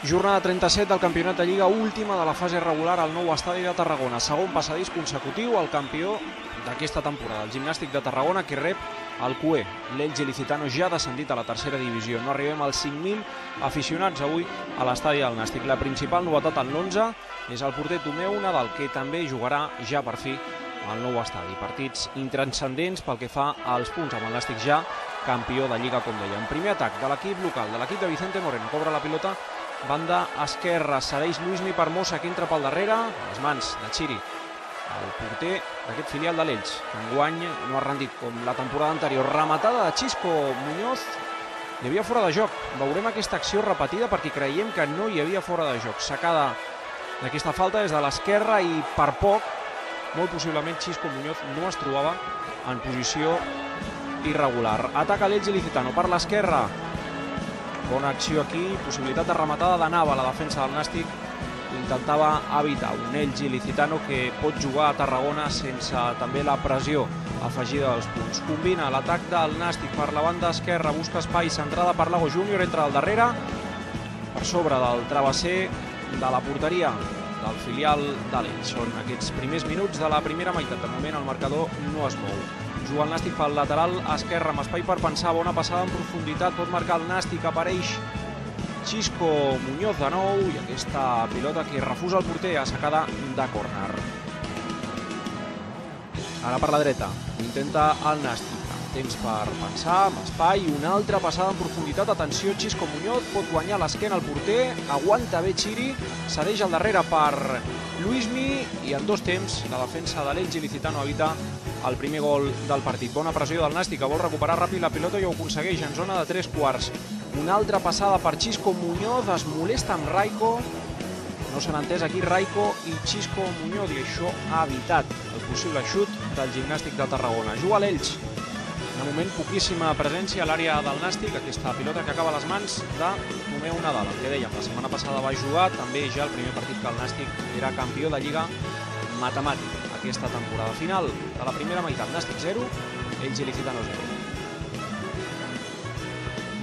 Jornada 37 del Campionat de Lliga, última de la fase regular al nou estadi de Tarragona. Segon passadís consecutiu, el campió d'aquesta temporada, el Gimnàstic de Tarragona, que rep el CUE. L'Elx Ilicitano ja ha descendit a la tercera divisió. No arribem als 5.000 aficionats avui a l'estadi del Nàstic. La principal novetat en l'11 és el porter Tomeu Nadal, que també jugarà ja per fi al nou estadi. Partits intranscendents pel que fa als punts, amb el Nàstic ja campió de Lliga, com dèiem. Primer atac de l'equip local, de l'equip de Vicente Moreno. Cobra la pilota, banda esquerra, cedeix Luismi per Mossa, que entra pel darrere, a les mans de Chiri, el porter d'aquest filial de l'Elx, que enguany no ha rendit com la temporada anterior. Rematada de Xisco Muñoz, hi havia fora de joc. Veurem aquesta acció repetida perquè creiem que no hi havia fora de joc. Sacada d'aquesta falta des de l'esquerra i per poc, molt possiblement Xisco Muñoz no es trobava en posició irregular. Ataca l'Elx Ilicitano per l'esquerra. Bona acció aquí, possibilitat de rematada de Nava. La defensa del Nàstic intentava evitar un Elx Ilicitano que pot jugar a Tarragona sense també la pressió afegida dels punts. Combina l'atac del Nàstic per la banda esquerra, busca espai, centrada per Lago Júnior, entra al darrere, per sobre del travesser de la porteria del filial de l'Elx. Són aquests primers minuts de la primera meitat. De moment el marcador no es mou. Juga el Nàstic pel lateral esquerre, amb espai per pensar, bona passada en profunditat, pot marcar el Nàstic, apareix Xisco Muñoz de nou, i aquesta pilota que refusa el porter, assecada de córner. Ara per la dreta, intenta el Nàstic, amb temps per pensar, amb espai, una altra passada en profunditat, atenció, Xisco Muñoz, pot guanyar l'esquena al porter, aguanta bé Chiri, cedeix al darrere per Luismi, i en dos temps la defensa de l'Elx Ilicitano evita el primer gol del partit. Bona pressió del Nàstic, que vol recuperar ràpid la pilota i ho aconsegueix en zona de 3/4. Una altra passada per Xisco Muñoz, es molesta amb Raico, no s'han entès aquí Raico i Xisco Muñoz, i això ha evitat el possible xut del Gimnàstic de Tarragona. Juga l'Elx, de moment poquíssima presència a l'àrea del Nàstic, aquesta pilota que acaba a les mans de Tomeu Nadal. El que dèiem, la setmana passada va jugar també ja el primer partit que el Nàstic era campió de Lliga matemàtic aquesta temporada. Final de la primera meitat, Nàstic 0, Elx Ilicitano 0.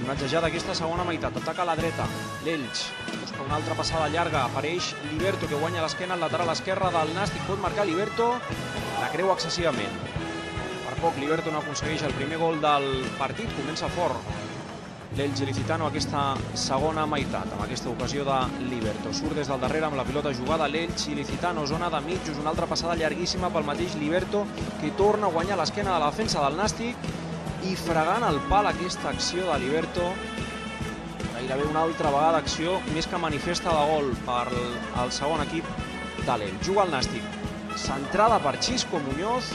Imatge ja d'aquesta segona meitat, ataca a la dreta l'Elx, busca una altra passada llarga, apareix Liberto, que guanya l'esquena al lateral esquerre del Nàstic, pot marcar Liberto, la creu excessivament. Per poc Liberto no aconsegueix el primer gol del partit, comença fort l'Elx Ilicitano aquesta segona meitat, amb aquesta ocasió de Liberto. Surt des del darrere amb la pilota jugada l'Elx Ilicitano, zona de mitjos, una altra passada llarguíssima pel mateix Liberto, que torna a guanyar l'esquena de la defensa del Nàstic, i fregant el pal aquesta acció de Liberto, gairebé una altra vegada acció més que manifesta de gol per al segon equip de l'Elx. Juga el Nàstic, centrada per Xisco Muñoz,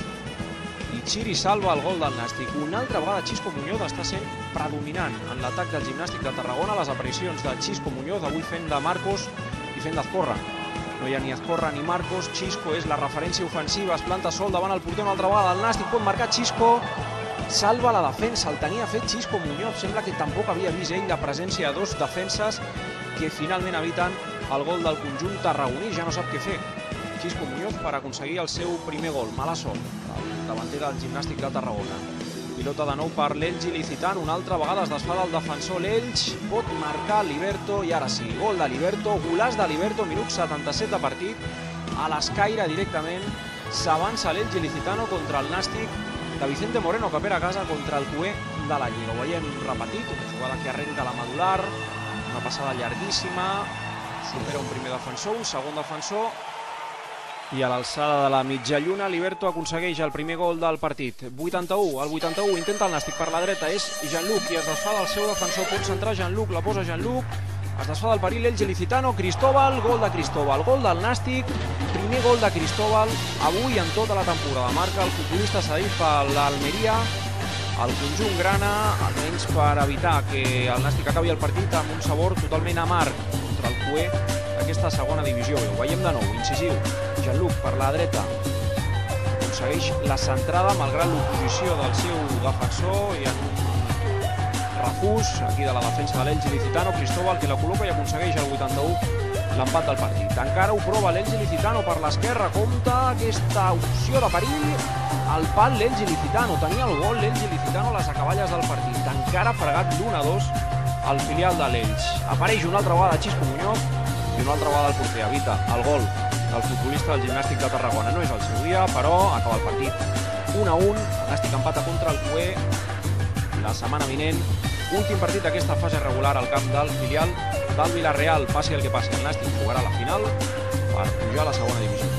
i Chiri salva el gol del Nàstic. Una altra vegada Xisco Muñoz està sent predominant en l'atac del Gimnàstic de Tarragona. Les aparicions de Xisco Muñoz, avui fent de Marcos i fent d'Azcorra. No hi ha ni Azcorra ni Marcos, Xisco és la referència ofensiva, es planta sol davant el porter una altra vegada. El Nàstic pot marcar Xisco, salva la defensa, el tenia fet Xisco Muñoz. Sembla que tampoc havia vist ell la presència de dos defenses que finalment eviten el gol del conjunt tarragoní. Ja no sap què fer Xisco Muñoz per aconseguir el seu primer gol. Mala sort del davanter del Gimnàstic de Tarragona. Pilota de nou per l'Elx Ilicitano, una altra vegada es desfà del defensor l'Elx, pot marcar Liberto, i ara sí, gol de Liberto, golàs de Liberto, minut 77 de partit, a l'escaire directament, s'avança l'Elx Ilicitano contra el Nàstic de Vicente Moreno, que perd a casa contra el CUE de la Lliga. Ho veiem repetit, una jugada que arrenca la medular, una passada llarguíssima, supera un primer defensor, un segon defensor, i a l'alçada de la mitja lluna Liberto aconsegueix el primer gol del partit. 81, el 81, intenta el Nàstic per la dreta, és Jean-Luc, i es desfà del seu defensor, pot centrar Jean-Luc, la posa Jean-Luc, es desfà del perill l'Elx Ilicitano, Cristóbal, gol de Cristóbal, gol del Nàstic, primer gol de Cristóbal avui en tota la temporada. Marca el futbolista cedit per l'Almeria, el conjunt grana, almenys per evitar que el Nàstic acabi el partit amb un sabor totalment amarg contra el CUE d'aquesta segona divisió. Ho veiem de nou, incisiu, Jean-Luc per la dreta, aconsegueix la centrada malgrat l'oposició del seu defensor, i en un refús aquí de la defensa de l'Elx Ilicitano, Cristóbal, que la col·loca i aconsegueix el 81 l'empat del partit. Encara ho prova l'Elx Ilicitano per l'esquerra, compta aquesta opció de perill, al pal l'Elx Ilicitano, tenia el gol l'Elx Ilicitano a les acaballes del partit, encara fregat l'1-2 el filial de l'Elx. Apareix una altra vegada Xisco Muñoz i una altra vegada el porter evita el gol del futbolista del Gimnàstic de Tarragona. No és el seu dia, però acaba el partit 1-1. El Nàstic empata contra el Cué la setmana vinent. Últim partit d'aquesta fase regular al camp del filial del Villarreal. Passi el que passi, el Nàstic jugarà la final per pujar a la segona divisió.